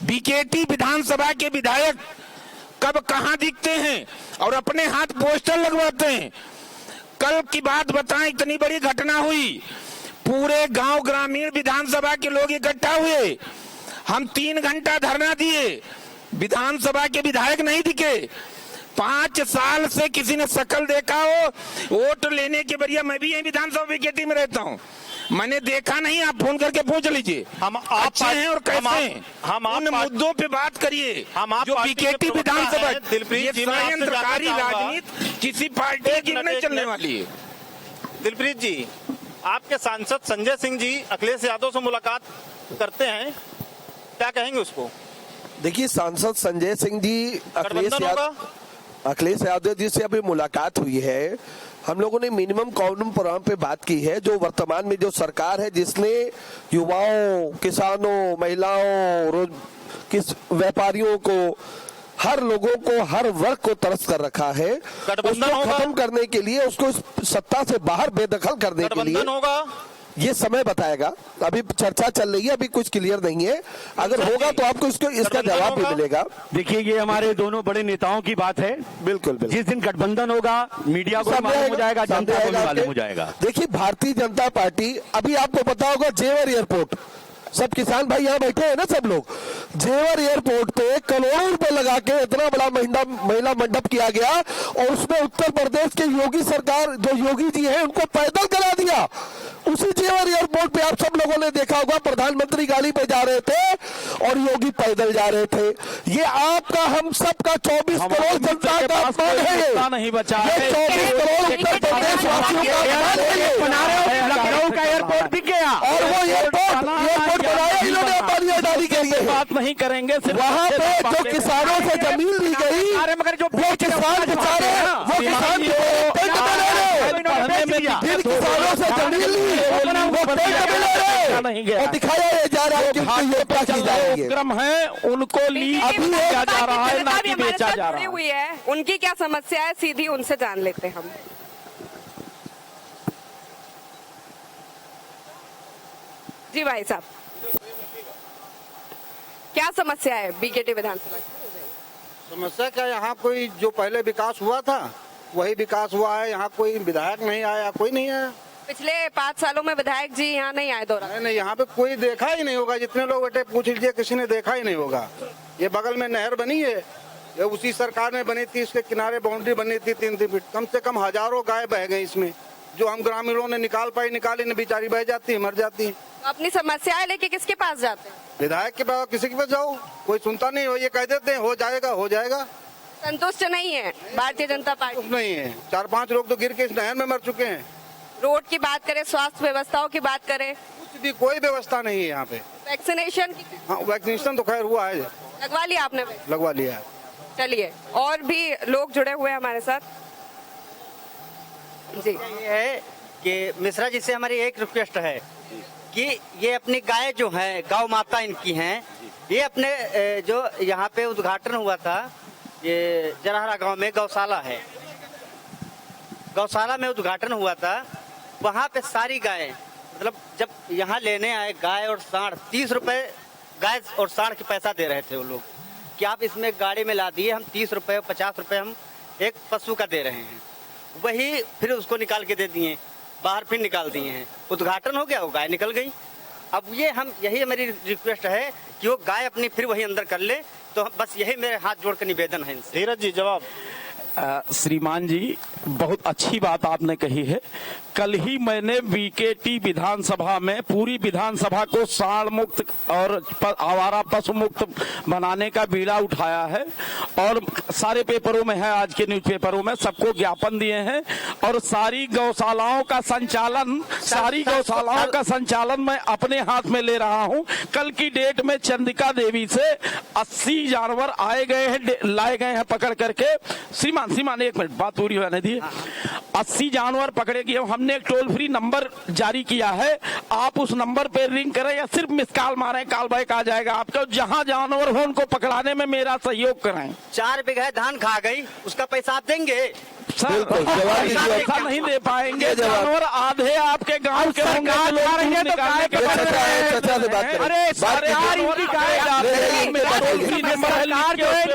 बीकेटी विधानसभा के विधायक कब कहां दिखते हैं और अपने हाथ पोस्टर लगवाते हैं। कल की बात बताएं, इतनी बड़ी घटना हुई, पूरे गांव ग्रामीण विधानसभा के लोग इकट्ठा हुए, हम 3 घंटा धरना दिए, विधानसभा के विधायक नहीं दिखे। 5 साल से किसी ने शकल देखा हो, वोट लेने के बरिया मैं भी यही विधानसभा बीकेटी में रहता हूँ, मैंने देखा नहीं। आप फोन करके पूछ लीजिए, हम अच्छे हैं और कैसे हैं, हम उन मुद्दों पे बात करिए। जो बीकेटी विधानसभा, ये षड्यंत्रकारी राजनीति किसी पार्टी की नहीं चलने वाली है। दिलप्रीत जी, आपके सांसद संजय सिंह जी अखिलेश यादव से मुलाकात करते हैं, क्या कहेंगे उसको? देखिए, सांसद संजय सिंह जी अखिलेश यादव जी से अभी मुलाकात हुई है। हम लोगों ने मिनिमम कॉमन प्रोग्राम पे बात की है। जो वर्तमान में जो सरकार है, जिसने युवाओं, किसानों, महिलाओं, व्यापारियों को, हर लोगों को, हर वर्ग को तरस कर रखा है, उसको खत्म करने के लिए, उसको सत्ता से बाहर बेदखल करने के लिए होगा। ये समय बताएगा। अभी चर्चा चल रही है, अभी कुछ क्लियर नहीं है। अगर होगा तो आपको इसका जवाब भी मिलेगा। देखिए, ये हमारे दोनों बड़े नेताओं की बात है। बिल्कुल बिल्कुल। जिस दिन गठबंधन होगा, मीडिया को मालूम हो जाएगा, जनता को भी मालूम हो जाएगा। देखिए, भारतीय जनता पार्टी, अभी आपको पता होगा जेवर एयरपोर्ट, सब किसान भाई यहाँ बैठे हैं ना, सब लोग, जेवर एयरपोर्ट पे करोड़ों रुपए लगा के इतना बड़ा महिला मंडप किया गया और उसमें उत्तर प्रदेश के योगी सरकार, जो योगी जी हैं, उनको पैदल करा दिया। उसी जेवर एयरपोर्ट पे आप सब लोगों ने देखा होगा, प्रधानमंत्री गाड़ी पे जा रहे थे और योगी पैदल जा रहे थे। ये आपका, हम सबका 24 करोड़ जनता का अपमान है, नहीं बचा ये 24 करोड़ उत्तर प्रदेश वासियों का अपमान है। बना रहे हो, लखनऊ का एयरपोर्ट दिख गया और वो एयरपोर्ट बनाया इन्होंने अंबानी अडानी के लिए। बात नहीं करेंगे, वहाँ पे जो किसानों से जमीन ली गई, मगर जो वो किसान बेचारे, वो किसान में किया। दिक्कत हो किसानों से जमीन ली, वो तय कभी ले रहे नहीं गया और दिखाया ये जा रहा है कि ये पैसा जाएंगे। उपक्रम है उनको लीज बीजेपी दिया जा विधानसभा रहा की है, ना जनता कि भी हमारे बेचा साथ जा जुड़ी रहा है। हुई है, उनकी क्या समस्या है सीधी उनसे जान लेते हैं हम। जी भाई साहब, क्या समस्या है बीकेटी विधानसभा की? समस्या क्या, यहाँ कोई जो पहले विकास हुआ था वही विकास हुआ है। यहाँ कोई विधायक नहीं आया, कोई नहीं आया। पिछले 5 सालों में विधायक जी यहाँ नहीं आए दौरा। नहीं, यहाँ पे कोई देखा ही नहीं होगा। जितने लोग बेटे पूछ लीजिए, किसी ने देखा ही नहीं होगा। ये बगल में नहर बनी है, ये उसी सरकार में बनी थी। इसके किनारे बाउंड्री बनी थी 3 फीट। कम से कम हजारों गाय बह गई इसमें, जो हम ग्रामीणों ने निकाली न, बेचारी बह जाती है, मर जाती है। तो अपनी समस्याएं लेके किसके पास जाते हैं? विधायक के पास, किसी के पास जाओ, कोई सुनता नहीं हो। ये कह देते हैं हो जाएगा, हो जाएगा। संतुष्ट नहीं है भारतीय जनता पार्टी? कुछ नहीं है। 4-5 लोग तो गिर के इस नहर में मर चुके हैं। रोड की बात करें, स्वास्थ्य व्यवस्थाओं की बात करें, कुछ भी कोई व्यवस्था नहीं है यहाँ पे। वैक्सीनेशन की हाँ, वैक्सीनेशन तो खैर हुआ है, लगवा लिया आपने? लगवा लिया है। चलिए, और भी लोग जुड़े हुए हैं हमारे साथ। जी, ये है कि मिश्रा जी से हमारी एक रिक्वेस्ट है कि ये अपनी गाय जो है, गौ माता इनकी हैं, ये अपने जो यहाँ पे उद्घाटन हुआ था, ये जराहरा गांव में गौशाला है, गौशाला में उद्घाटन हुआ था। वहाँ पे सारी गायें, मतलब जब यहाँ लेने आए गाय और सांड, 30 रुपए गाय और सांड के पैसा दे रहे थे वो लोग कि आप इसमें गाड़ी में ला दिए, हम 30 रुपए 50 रुपए हम एक पशु का दे रहे हैं। वही फिर उसको निकाल के दे दिए, बाहर फिर निकाल दिए हैं। उद्घाटन हो गया, वो गाय निकल गई। अब ये हम, यही मेरी रिक्वेस्ट है कि वो गाय अपनी फिर वही अंदर कर ले। तो बस यही मेरे हाथ जोड़ कर निवेदन है इनसे। धीरज जी जवाब। श्रीमान जी, बहुत अच्छी बात आपने कही है। कल ही मैंने बीकेटी विधानसभा में पूरी विधानसभा को सांड मुक्त और आवारा पशु मुक्त बनाने का बीड़ा उठाया है, और सारे पेपरों में है, आज के न्यूज़पेपरों में सबको ज्ञापन दिए हैं। और सारी गौशालाओं का संचालन मैं अपने हाथ में ले रहा हूं। कल की डेट में चंदिका देवी से 80 जानवर लाए गए हैं पकड़ करके। श्रीमान एक मिनट, बात पूरी होने दी। 80 जानवर पकड़े गए। हमने एक टोल फ्री नंबर जारी किया है, आप उस नंबर पे रिंग करें या सिर्फ मिस कॉल मारें, कॉल बैक आ जाएगा आपका। जहां जानवर हो उनको पकड़ाने में मेरा सहयोग करें। 4 बीघा धान खा गई, उसका पैसा आप देंगे? सर, पैसा नहीं दे पाएंगे। जानवर आधे आपके गांव के होंगे,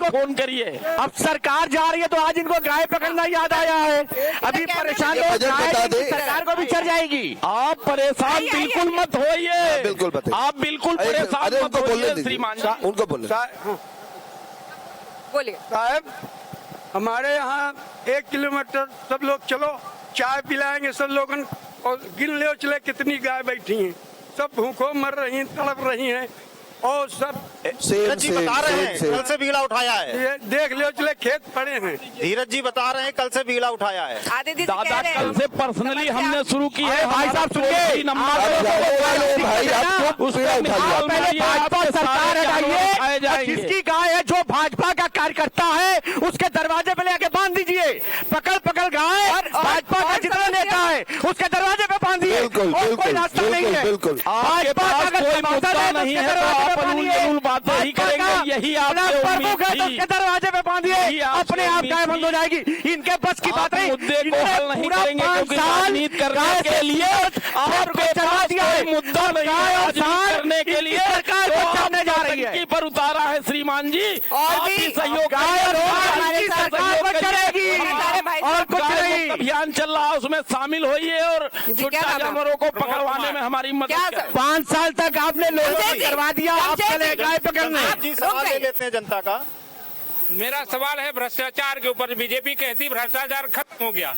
फोन करिए। अब सरकार जा रही है तो आज इनको गाय पकड़ना याद आया है। अभी परेशान लोग, सरकार को भी चढ़ जाएगी। आप परेशान बिल्कुल मत होइए, बिल्कुल बताइए। आप बिल्कुल परेशान मत होइए श्रीमान जी। उनको बोले बोलिए। साहब, हमारे यहाँ 1 किलोमीटर सब लोग चलो, चाय पिलाएंगे सब लोगन, और गिन ले चले कितनी गाय बैठी हैं, सब भूखों मर रही हैं, तड़प रही हैं। और सब धीरज जी बता रहे हैं कल से बीड़ा उठाया है। ये देख ले चले खेत पड़े हैं। धीरज जी बता रहे हैं कल से बीड़ा उठाया है। आदित्य जी दादा, कह रहे हैं, कल से पर्सनली हमने शुरू की है। भाई साहब सुनिए, भाजपा सरकार हटाइए, जिसकी गाय है, जो भाजपा का कार्यकर्ता है, उसके दरवाजे पे लेके बांध दीजिए। पकड़ गाय, भाजपा का जितना नेता है उसके दरवाजे पे बांधिए। बिल्कुल, और कोई बिल्कुल, रास्ता नहीं है। बिल्कुल। आपके भाजपा पास का कोई अगर मुद्दा समाधान नहीं है, है तो आप अनुकूल बातें ही करेंगे, यही आपसे उम्मीद थी। उसके दरवाजे पे बांधिए, यही आपसे अपने आप उम्मीद गाय बंद हो थी। जाएगी। इनके बस की बात आप नहीं। मुद्दे को इन्होंने हल नहीं पूरा करेंगे, 5 क्योंकि साल राजनीति करने गाय के लिए आपको चढ़ा दिया है। कोई मुद्दा नहीं है गाय और राजनीति सांड करने के लिए। सरकार को चढ़ने जा रही है। टंकी पर उतारा है श्रीमान जी। और आप भी सहयोग गाय और करिए, सांड हमारे साथ सरकार सहयोग पर करिए। चढ़ेगी, अरे भाई और कुछ गाय नहीं। मुक्त अभियान चल रहा है, उसमें शामिल होइए और क्या छुट्टा नाम है? जानवरों को पकड़वाने में हमारी मदद क्या करें। 5 साल तक आपने लोगों को करवा दिया, आप चले गाय पकड़ने। जी सवाल ले लेते हैं जनता का। मेरा सवाल है भ्रष्टाचार के ऊपर। बीजेपी कहती भ्रष्टाचार खत्म हो गया,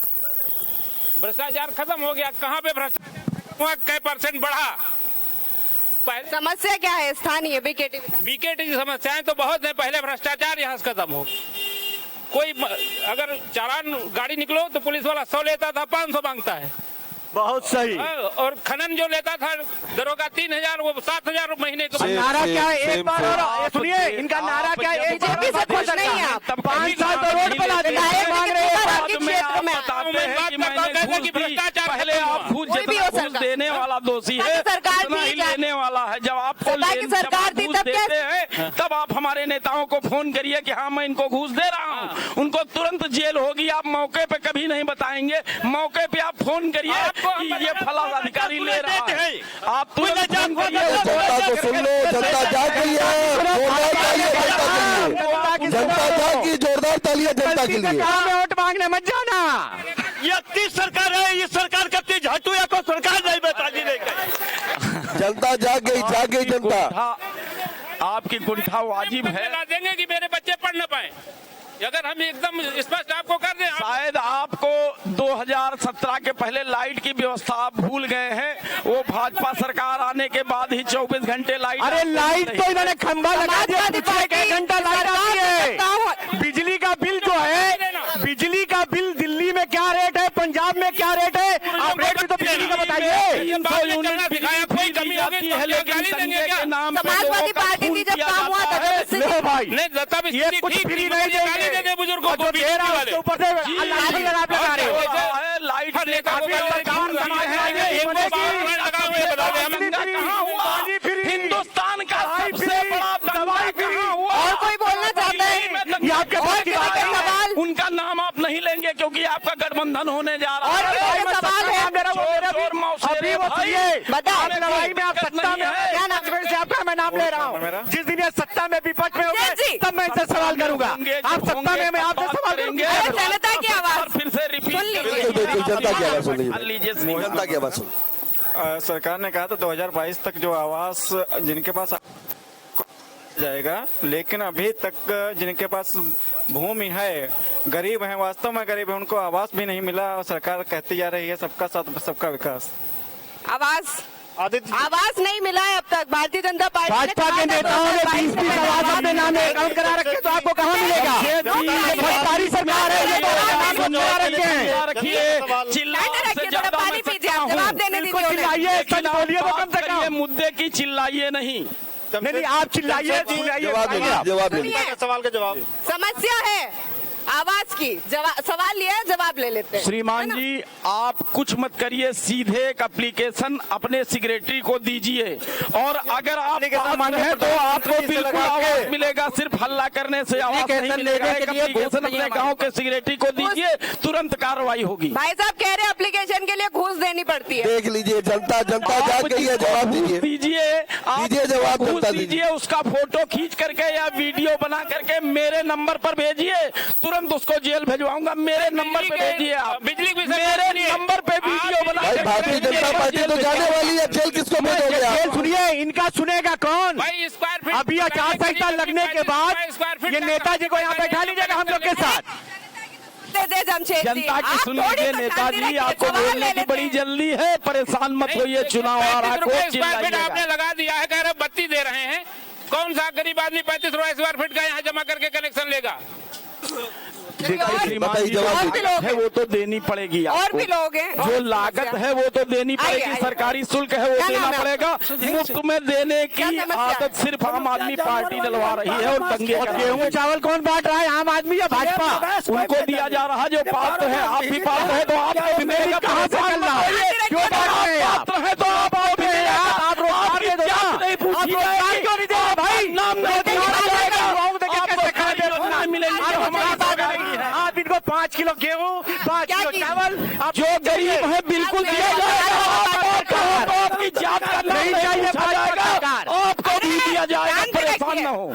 भ्रष्टाचार खत्म हो गया। कहाँ पे भ्रष्टाचार हुआ, कै % बढ़ा? पहले समस्या क्या है स्थानीय बीकेटी? बीकेटी की समस्याएं तो बहुत है। पहले भ्रष्टाचार यहाँ से खत्म हो। कोई अगर चालान गाड़ी निकलो तो पुलिस वाला 100 लेता था, 500 मांगता है। बहुत सही। और खनन जो लेता था दरोगा 3,000 वो 7,000 महीने का। नारा क्या है एक बार और सुनिए, इनका नारा क्या है? बीजेपी से खुश नहीं है आप। 5 साल तो रोड पर आते मांग रहे हैं। पहले आप घूस देने वाला दोषी है, सरकार इतना ही लेने वाला है। जब आपको सरकार थी तब देते हैं तब आप हमारे नेताओं को फोन करिए कि हाँ मैं इनको घूस दे रहा हूँ, उनको तुरंत जेल होगी। आप मौके पे कभी नहीं बताएंगे, मौके पे आप फोन करिए कि ये फला अधिकारी ले रहा है, आप तुरंत फोन करिए। जनता को सुन लो, जनता जाग गई है, जोरदार तालियां जनता के लिए, जनता जाग गई, जोरदार तालियां जनता के लिए। वोट मांगने मत जाना। ये 30 सरकार है, ये सरकार कब झाटू या कोई सरकार नहीं बताती नहीं। जनता जाग गई जनता। आपकी कुंठा वाजिब है। ला देंगे कि मेरे बच्चे पढ़ न पाए, अगर हम एकदम स्पष्ट आपको कर दें। शायद आपको 2017 के पहले लाइट की व्यवस्था आप भूल गए हैं। वो भाजपा सरकार आने के बाद ही 24 घंटे लाइट। अरे लाइट तो इन्होंने खंभा लगा दिया, पिछले 1 घंटा लाइट आती है। बिजली का बिल जो है, बिजली का बिल दिल्ली में क्या रेट है, पंजाब में क्या रेट है, आप रेट भी तो बिजली का बताइए। कोई कमी होगी तो गाली देंगे क्या? समाजवादी पार्टी थी जब काम हुआ था। लो भाई, नहीं तब ये कुछ फ्री नहीं देंगे। देंगे बुजुर्गों को। दे रहा है उसके ऊपर से लगा रहे हो। लाइट हिंदुस्तान का सबसे बड़ा दवाई कहाँ हुआ? और कोई बोलना चाहता है? ये आपके पास की बात है। सवाल उनका नाम आप नहीं लेंगे क्योंकि आपका गठबंधन होने जा रहा और है। कोई सवाल है? अभी वो सुनिए, बताओ। लड़ाई में आप सत्ता में हैं। क्या नाम से आपका मैं नाम ले रहा हूँ। जिस दिन ये सत्ता में विपक्ष में होंगे तब मैं इनसे सवाल करूंगा। आप सत्ता में मैं आपसे सवाल करेंगे। जनता की आवाज फिर से रिपीट सुन लीजिए। बिल्कुल जनता की आवाज सुन लीजिए। लीजिए, जनता की आवाज सुन। सरकार ने कहा था 2022 तक जो आवास जिनके पास जाएगा, लेकिन अभी तक जिनके पास भूमि है, गरीब हैं, वास्तव में गरीब है, उनको आवास भी नहीं मिला। और सरकार कहती जा रही है सबका साथ सबका विकास। आवाज नहीं मिला है अब तक। भारतीय जनता पार्टी भाजपा के नेताओं ने 20 आवाज अपने नाम में अकाउंट करा रखे, तो आपको कहाँ मिलेगा? सरकारी सरकार है, ये करा रखे हैं। पानी पीजिए, आप जवाब देने दीजिए। चिल्लाइए, सच बोलिए तो कम से कम। मुद्दे की चिल्लाइए नहीं। नहीं आप चिल्लाइए, जवाब सवाल का जवाब। समस्या है आवाज की, सवाल लिया है, जवाब ले लेते हैं। श्रीमान जी, आप कुछ मत करिए, सीधे एक एप्लीकेशन अपने सेक्रेटरी को दीजिए, और अगर आप मांगे हैं तो आपको बिल्कुल आवाज मिलेगा। सिर्फ हल्ला करने से आवाज नहीं मिलेगा। एक एप्लीकेशन अपने गांव के सेक्रेटरी को दीजिए, तुरंत कार्रवाई होगी। भाई साहब कह रहे हैं एप्लीकेशन के लिए घूस देनी पड़ती है। देख लीजिए, जनता जाग गई है, जवाब दीजिए। दीजिए जवाब, घूस दीजिए, उसका फोटो खींच करके या वीडियो बना करके मेरे नंबर पर भेजिए, तुरंत उसको जेल भेजवाऊंगा। मेरे नंबर पे भेजिए आप, बिजली मेरे नंबर पे वीडियो बना भाई, भारतीय जनता पार्टी तो जाने वाली है, जेल किसको भेजोगे आप? जेल सुनिए, इनका सुनेगा कौन? भाई स्क्वायर फीट अभी आचार संहिता लगने के बाद ये नेताजी को यहाँ बैठा लीजिएगा हम लोग के साथ। दे जमशेद जी, जनता की आप सुन थोड़ी लीजिए। परेशानी नेताजी, रखिए, आपको सवाल बोलने ले की लेते बड़ी हैं। जल्दी है, परेशान मत होइए। चुनाव आ रहा है, खूब स्क्वायर फीट आपने चिल्लाइएगा। लगा दिया है, कह रहे बत्ती दे रहे हैं। कौन सा गरीब आदमी 35 रुपए स्क्वायर फीट का यहाँ जमा करके कनेक्शन लेगा? देखिए श्रीमान जी, जवाब जो लागत है वो तो देनी पड़ेगी और आपको। भी लोग हैं। जो लागत है वो तो देनी पड़ेगी, सरकारी शुल्क है वो क्या देना नाम है पड़ेगा। मुफ्त में देने की क्या समस्या है? आदत सिर्फ आम आदमी पार्टी डलवा रही है, और दंगे और करा रही गेहूं है। चावल कौन बांट रहा है, आम आदमी या भाजपा? उनको दिया जा रहा है जो पात्र है। आप भी पात्र है तो आपको भी मिलेगा। कहाँ से चल रहा है? क्यों बांट रहे हैं आप? पात्र है तो आपको भी मिलेगा। आप रोजगार दे दो ना। नहीं आप पूछिए, रोजगार क्यों नहीं दे रहे भाई? नाम नहीं रोजगार दिया जाएगा। कैसे खा दे? योजना मिलेगी जो हमारी सरकार की है। आप इनको 5 किलो गेहूं, 5 क्या किलो की? चावल, आप जो गरीब है बिल्कुल दिया जाएगा। तो आपकी जात का नाम नहीं चाहिए पूछा भाजपा जाएगा, सरकार। आपको भी दिया जाएगा, शांत परेशान रखिए। न हो।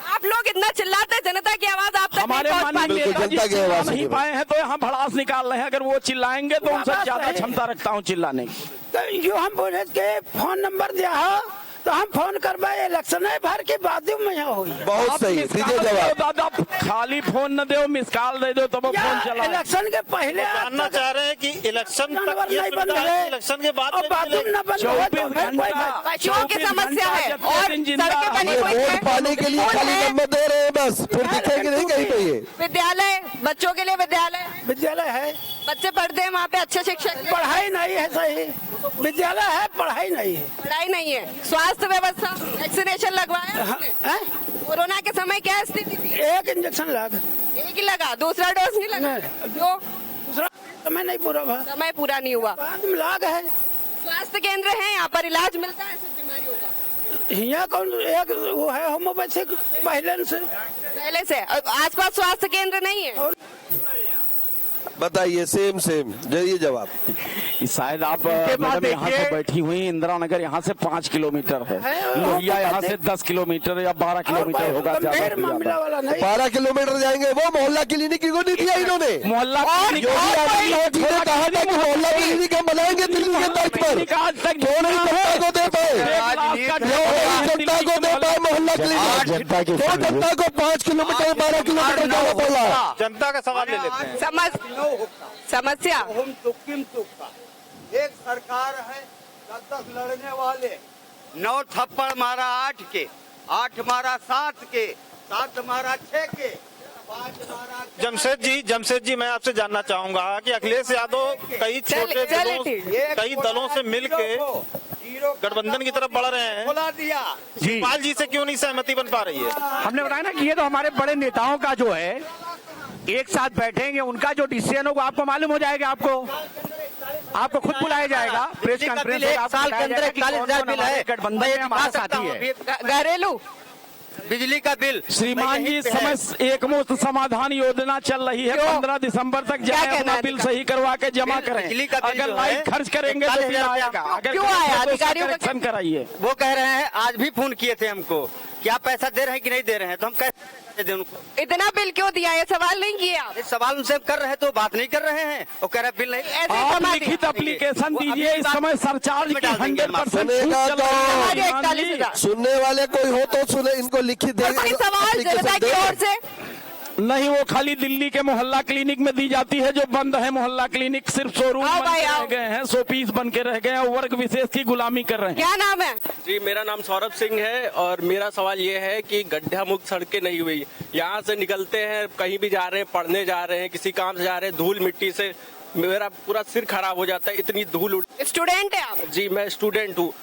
आप लोग इतना चिल्लाते हैं, जनता की आवाज आप तक हमारे नहीं पहुंच माननीय पाती। बिल्कुल, नेता जी जनता की चिल्ला आवाज नहीं सुनिए। पाए हैं तो यहाँ भड़ास निकाल रहे हैं। अगर वो चिल्लाएंगे तो उनसे ज्यादा क्षमता रखता हूँ चिल्लाने की। जो हम बोले के फोन नंबर दिया है तो हम फोन करवाए, इलेक्शन है भर के बाद में यहाँ हुई। बहुत सही, दीजिए जवाब। दादा खाली फोन न दो, मिस कॉल दे दो तब फोन चला। इलेक्शन के पहले जानना चाह रहे हैं कि इलेक्शन तक जानवर ये नहीं बन सुविधा रहे। इलेक्शन के बाद और में बाथरूम मिलेगी। न बन रहे तो 24 फिर कोई बात- पशुओं की समस्या है और सड़कें बनी ये हुई वोट हैं। पाने के लिए खाली नंबर दे रहे हैं बस, फिर दिखेंगे नहीं कहीं पे ये। विद्यालय, बच्चों के लिए विद्यालय, विद्यालय है, बच्चे पढ़ते हैं वहाँ पे, अच्छे शिक्षक हैं। पढ़ाई नहीं है सही, विद्यालय है पढ़ाई नहीं है। पढ़ाई नहीं है। स्वास्थ्य व्यवस्था, वैक्सीनेशन लगवाया आपने? हैं? कोरोना के समय क्या स्थिति थी? एक इंजेक्शन लगा, एक ही लगा, दूसरा डोज नहीं लगा। नहीं। क्यों? दूसरा समय नहीं पूरा हुआ, समय पूरा नहीं हुआ। बाद में लाग है। स्वास्थ्य केंद्र है, यहाँ पर इलाज मिलता है सब बीमारियों का यहाँ कौन एक वो है होम्योपैथिक पहले से। पहले से। आसपास स्वास्थ्य केंद्र नहीं है। बताइए, सेम ये जवाब। शायद आप बाद मैडम यहाँ से देखिए- बैठी हुई, इंदिरा नगर यहाँ से 5 किलोमीटर है, लोहिया यहाँ से 10 किलोमीटर या 12 किलोमीटर होगा ज्यादा गंभीर से मामला ज्यादा। वाला नहीं। 12 किलोमीटर जाएंगे, वो मोहल्ला क्लिनिक को नहीं दिया इन्होंने। मोहल्ला क्लिनिक- योगी आदित्यनाथ जी ने कहा था कि मोहल्ला क्लिनिक हम बनाएंगे दिल्ली के तर्ज पर, आज तक क्यों नहीं जनता को दे पाए? क्यों नहीं जनता को दे पाए मोहल्ला क्लिनिक? क्यों जनता को 5 किलोमीटर 12 किलोमीटर जाना पड़ा? जनता का सवाल ले लेते हैं। समस्या एक सरकार है 10 लड़ने वाले, 9 थप्पड़ मारा 8 के, 8 मारा 7 के, 7 मारा 6 के, 5 मारा। जमशेद जी, मैं आपसे जानना चाहूंगा कि अखिलेश यादव कई दलों से मिलके गठबंधन की तरफ बढ़ रहे हैं, बुला दिया। शिवपाल जी से क्यों नहीं सहमति बन पा रही है? हमने बताया ना कि ये तो हमारे बड़े नेताओं का जो है, एक साथ बैठेंगे, उनका जो डिसीजन होगा आपको मालूम हो जाएगा। आपको खुद बुलाया जाएगा, प्रेस कॉन्फ्रेंस होगा, आपको साल के अंदर बताया जाएगा कि 41,000 कौन-कौन बिल है, हमारे गठबंधन में हमारा साथी है। घरेलू बिजली का बिल। श्रीमान जी, यहीं पे है। समय एक मुश्त समाधान योजना चल रही है, 15 दिसंबर तक क्या जाए, कहना अपना है बिल अधिकारी? सही करवा के जमा करें। बिजली का बिल अगर जो लाइट है, खर्च करेंगे तो बिल 41,000 आएगा। अगर क्यों आया? तो उसका अधिकारियों का करेक्शन कराइए। वो कह रहे हैं, आज भी फोन किए थे हमको कि आप पैसा दे रहे हैं कि नहीं दे रहे हैं, तो हम कैसे दें उनको? इतना बिल क्यों दिया? ये सवाल नहीं किया आप। इस सवाल उनसे कर रहे हैं तो बात नहीं कर रहे हैं, वो कह रहे हैं बिल नहीं। ऐसे ही आप जमा लिखित दिया। एप्लीकेशन वो अभी दीजिए, इस बात- समय सरचार्ज में की डाल देंगे 100% सुनेगा छूट चल रही है, आज श्रीमान 41,000। जी। सुनने वाले कोई हो तो सुने, इनको लिखित दे। और कोई सवाल application जनता की दे। ओर से? नहीं, वो खाली दिल्ली के मोहल्ला क्लिनिक में दी जाती है, जो बंद है मोहल्ला क्लिनिक, सिर्फ शोरूम आओ बन भाई, के आओ। रह गए हैं, 100 पीस बन के रह गए हैं, वर्ग विशेष की गुलामी कर रहे हैं। क्या नाम है? जी, मेरा नाम सौरभ सिंह है और मेरा सवाल ये है कि गड्ढा मुक्त सड़कें नहीं हुई। यहाँ से निकलते हैं, कहीं भी जा रहे हैं, पढ़ने जा रहे हैं, किसी काम से जा रहे हैं, धूल मिट्टी से मेरा पूरा सिर खराब हो जाता है, इतनी धूल उड़। स्टूडेंट है आप? जी, मैं स्टूडेंट हूँ,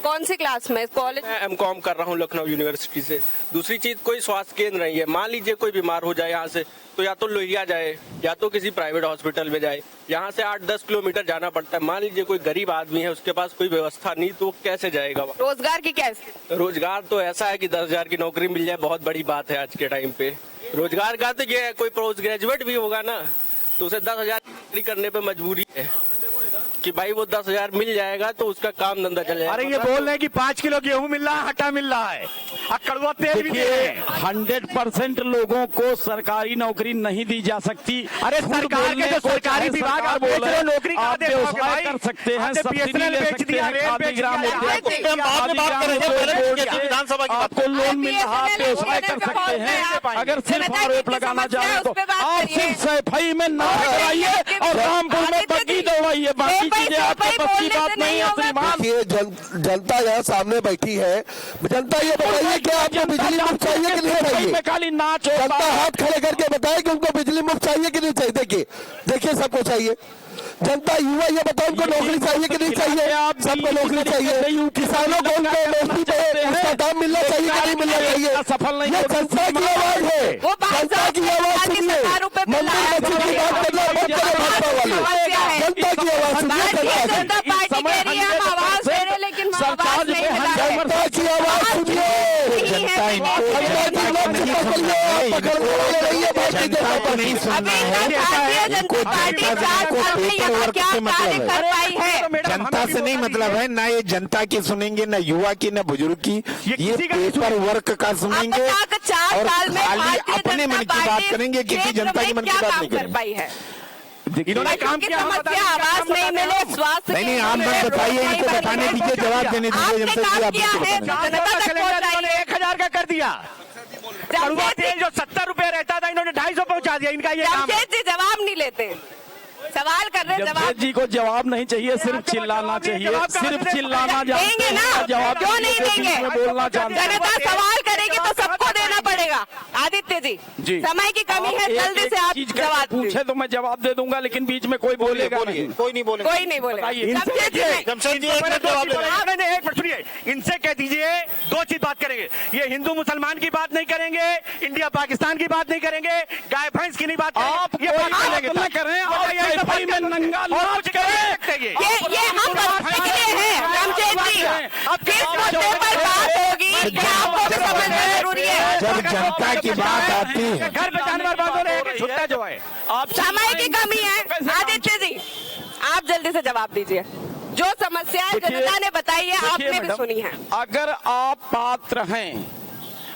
कौन सी क्लास में? कॉलेज? मैं एमकॉम कर रहा हूँ लखनऊ यूनिवर्सिटी से। दूसरी चीज, कोई स्वास्थ्य केंद्र नहीं है। मान लीजिए कोई बीमार हो जाए यहाँ से, तो या तो लोहिया जाए या तो किसी प्राइवेट हॉस्पिटल में जाए। यहाँ से 8-10 किलोमीटर जाना पड़ता है। मान लीजिए कोई गरीब आदमी है, उसके पास कोई व्यवस्था नहीं, तो वो कैसे जाएगा वहाँ? रोजगार की क्या स्थिति? रोजगार तो ऐसा है कि 10,000 की नौकरी मिल जाए, बहुत बड़ी बात है आज के टाइम पे। रोजगार का तो ये है, कोई पोस्ट ग्रेजुएट भी होगा ना, तो उसे 10,000 की नौकरी करने पे मजबूरी है कि भाई वो 10,000 मिल जाएगा तो उसका काम धंधा चल जाएगा। अरे ये बोल रहे हैं कि 5 किलो गेहूं मिल रहा है, आटा मिल रहा है, और कड़वा तेल भी दे रहे देखिए, हैं। 100% लोगों को सरकारी नौकरी नहीं दी जा सकती। अरे झूठ सरकार के बोलने जो को सरकारी चाहे विभाग सरकार आप बेच बोले, रहे हो, नौकरी कहाँ आप दे पाओगे व्यवसाय भाई? कर सकते हैं, आपने सब्सिडी BSNL ले बेच सकते दिया, हैं, रेल खादी बेच ग्राम दिया, उद्योग, आपने हम बाद में बात करेंगे, पहले इसके विधानसभा की बात आपको लोन मिल रहा, आप BSNL व्यवसाय कर सकते हैं। अगर सिर्फ जनता की आरोप लगाना समस्या है, चाहे तो उस पे बात आप करिए। सिर्फ सफाई में नाम कराइए और रामपुर में बग्गी दौड़ाइए, बाकी चीजें आपके बस की बात नहीं है श्रीमान। देखिए, जनता यहाँ सामने बैठी है। जनता ये बताइए कि आपको बिजली मुफ्त चाहिए कि नहीं चाहिए? में खाली नाच होता जनता है। हाथ खड़े करके बताए कि उनको बिजली मुफ्त चाहिए कि नहीं चाहिए। देखिए सबको चाहिए। जनता युवा ये बताओ उनको नौकरी चाहिए कि नहीं चाहिए? सबको नौकरी चाहिए। किसानों को उनको नौकरी पे उसका दाम मिलना चाहिए कि नहीं मिलना चाहिए? सफल नहीं ये जनता की आवाज है। वो जनता की आवाज सुनिए। मंदिर मस्जिद की बात करना बंद करो भाजपा वाले। जनता की आवाज सुनिए। भारतीय जनता जनता की पार्टी कह रही है हम आवाज दे रहे, लेकिन हम आवाज नहीं मिला है। जनता की आवाज सुनिए। जनता जनता की बात सुनिए। आप पकड़ने वाले नहीं है भारतीय जनता पार्टी। भारतीय जनता पार्टी 4 साल में यहाँ क्या कार्य कर पाई है? जनता से नहीं मतलब है, ना ये जनता की सुनेंगे, ना युवा की, ना बुजुर्ग की। ये किसी का नहीं पेपर वर्क का सुनेंगे अब तक 4 और साल में खाली भारतीय अपने मन जनता की बात पार्टी करेंगे, किसी क्षेत्र जनता की में मन की क्या बात काम नहीं कर करेंगे। पाई है? इन्होंने काम की किया, समस्या आवाज नहीं मिले, स्वास्थ्य नहीं, केंद्र आम में बात बताइए, रोड इनको नहीं बताने बनी। दीजिए, जवाब देने दीजिए। आपने जमशेद जी, काम आप किया बिल्कुल है, बताएं। जनता तक सिलेंडर पहुंचाइए। इन्होंने 1,000 का कर दिया। कड़वा तेल जो 70 रुपए रहता था, इन्होंने 250 पहुंचा दिया। इनका ये काम है। जमशेद जी जवाब नहीं लेते। सवाल कर रहे हैं, जब जवाब जी को जवाब नहीं चाहिए, सिर्फ चिल्लाना चाहिए, सिर्फ चिल्लाना देंगे ना, जवाब क्यों नहीं देंगे? बोलना चाहते जनता सवाल करेगी तो सबको देना पड़ेगा। आदित्य जी, जी। समय की कमी है, जल्दी से आप चीज का जवाब पूछे तो मैं जवाब दे दूंगा, लेकिन बीच में कोई बोलेगा नहीं। कोई नहीं बोलेगा। कोई नहीं बोलेगा। बताइए। जमशेद जी ने- जमशेद जी एक मिनट जवाब ले लें। नहीं, एक मिनट सुनिए, इनसे कह दीजिए दो चीज बात करेंगे। ये हिंदू मुसलमान की बात नहीं करेंगे, इंडिया पाकिस्तान की बात नहीं करेंगे, गाय भैंस की नहीं बात आप ये बात करेंगे। न करें, आप सफाई में नंगा नाच करें। ये हम बचने के लिए हैं जमशेद जी। अब किस मुद्दे पर बात होगी ये आपको भी समझना जरूरी है। जब जनता की बात आती है, घर पे जानवर बात हो रहे हैं, छुट्टा जो है आप समय की कमी है। आदित्य जी, आप जल्दी से जवाब दीजिए। जो समस्याएं जनता ने बताई है आपने भी सुनी है। अगर आप पात्र हैं,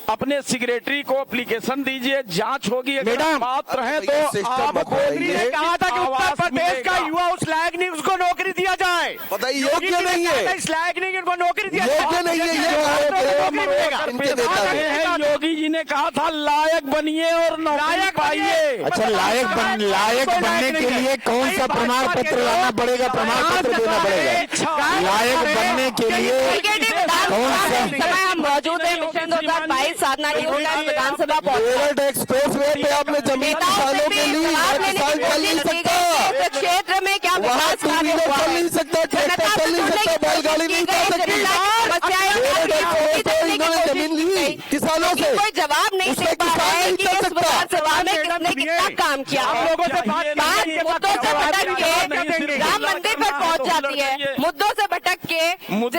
अपने सेक्रेटरी को एप्लीकेशन दीजिए, जांच होगी। अगर मैडम, पात्र हैं ये तो सिस्टम आप मत बनाइए। ने कहा था कि उत्तर प्रदेश का युवा उस लायक नहीं उसको नौकरी दिया जाए। बताइए, योग्य नहीं है। इस लायक नहीं कि उनको नौकरी दिया योग्य नहीं है, ये इनके नेता है। योगी जी ने कहा था लायक बनिए और नौकरी लायक पाइए। अच्छा लायक बनने के लिए कौन सा प्रमाण पत्र लाना पड़ेगा, प्रमाण पत्र देना पड़ेगा? लायक बनने के लिए समय हम मौजूद है मिशन 2022 साधना विधानसभा मेरठ एक्सप्रेस वे पे आपने जमीन किसानों के लिए किसान चल नहीं सकता, क्षेत्र में क्या वहाँ विकास टू कार्य व्हीलर हुआ चल है? नहीं सकता, ट्रैक्टर चल नहीं सकता, बैलगाड़ी नहीं चल सकती। मेरठ एक्सप्रेस पे इन्होंने जमीन ली किसानों से, कोई जवाब नहीं दे उसमें पा रहा है किसान कि नहीं इस चल सकता। विधानसभा में किसने कितना काम किया है। लोगों से बात मुद्दों से भटक के राम मंदिर पर पहुंच जाती है, मुद्दों से भटक के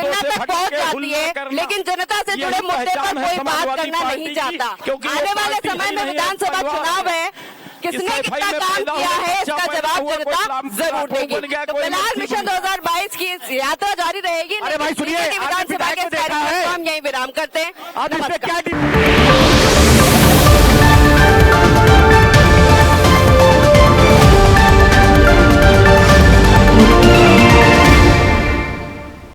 जनता तक पहुंच जाती है, लेकिन जनता से जुड़े मुद्दे पर कोई बात करना नहीं चाहता। आने वाले समय में विधानसभा चुनाव है, किसने कितना काम किया है इसका जवाब जनता जरूर देगी। तो फिलहाल मिशन 2022 की यात्रा जारी रहेगी। अरे भाई सुनिए, विधानसभा के देखा है, हम यही विराम करते हैं। आप इस पे क्या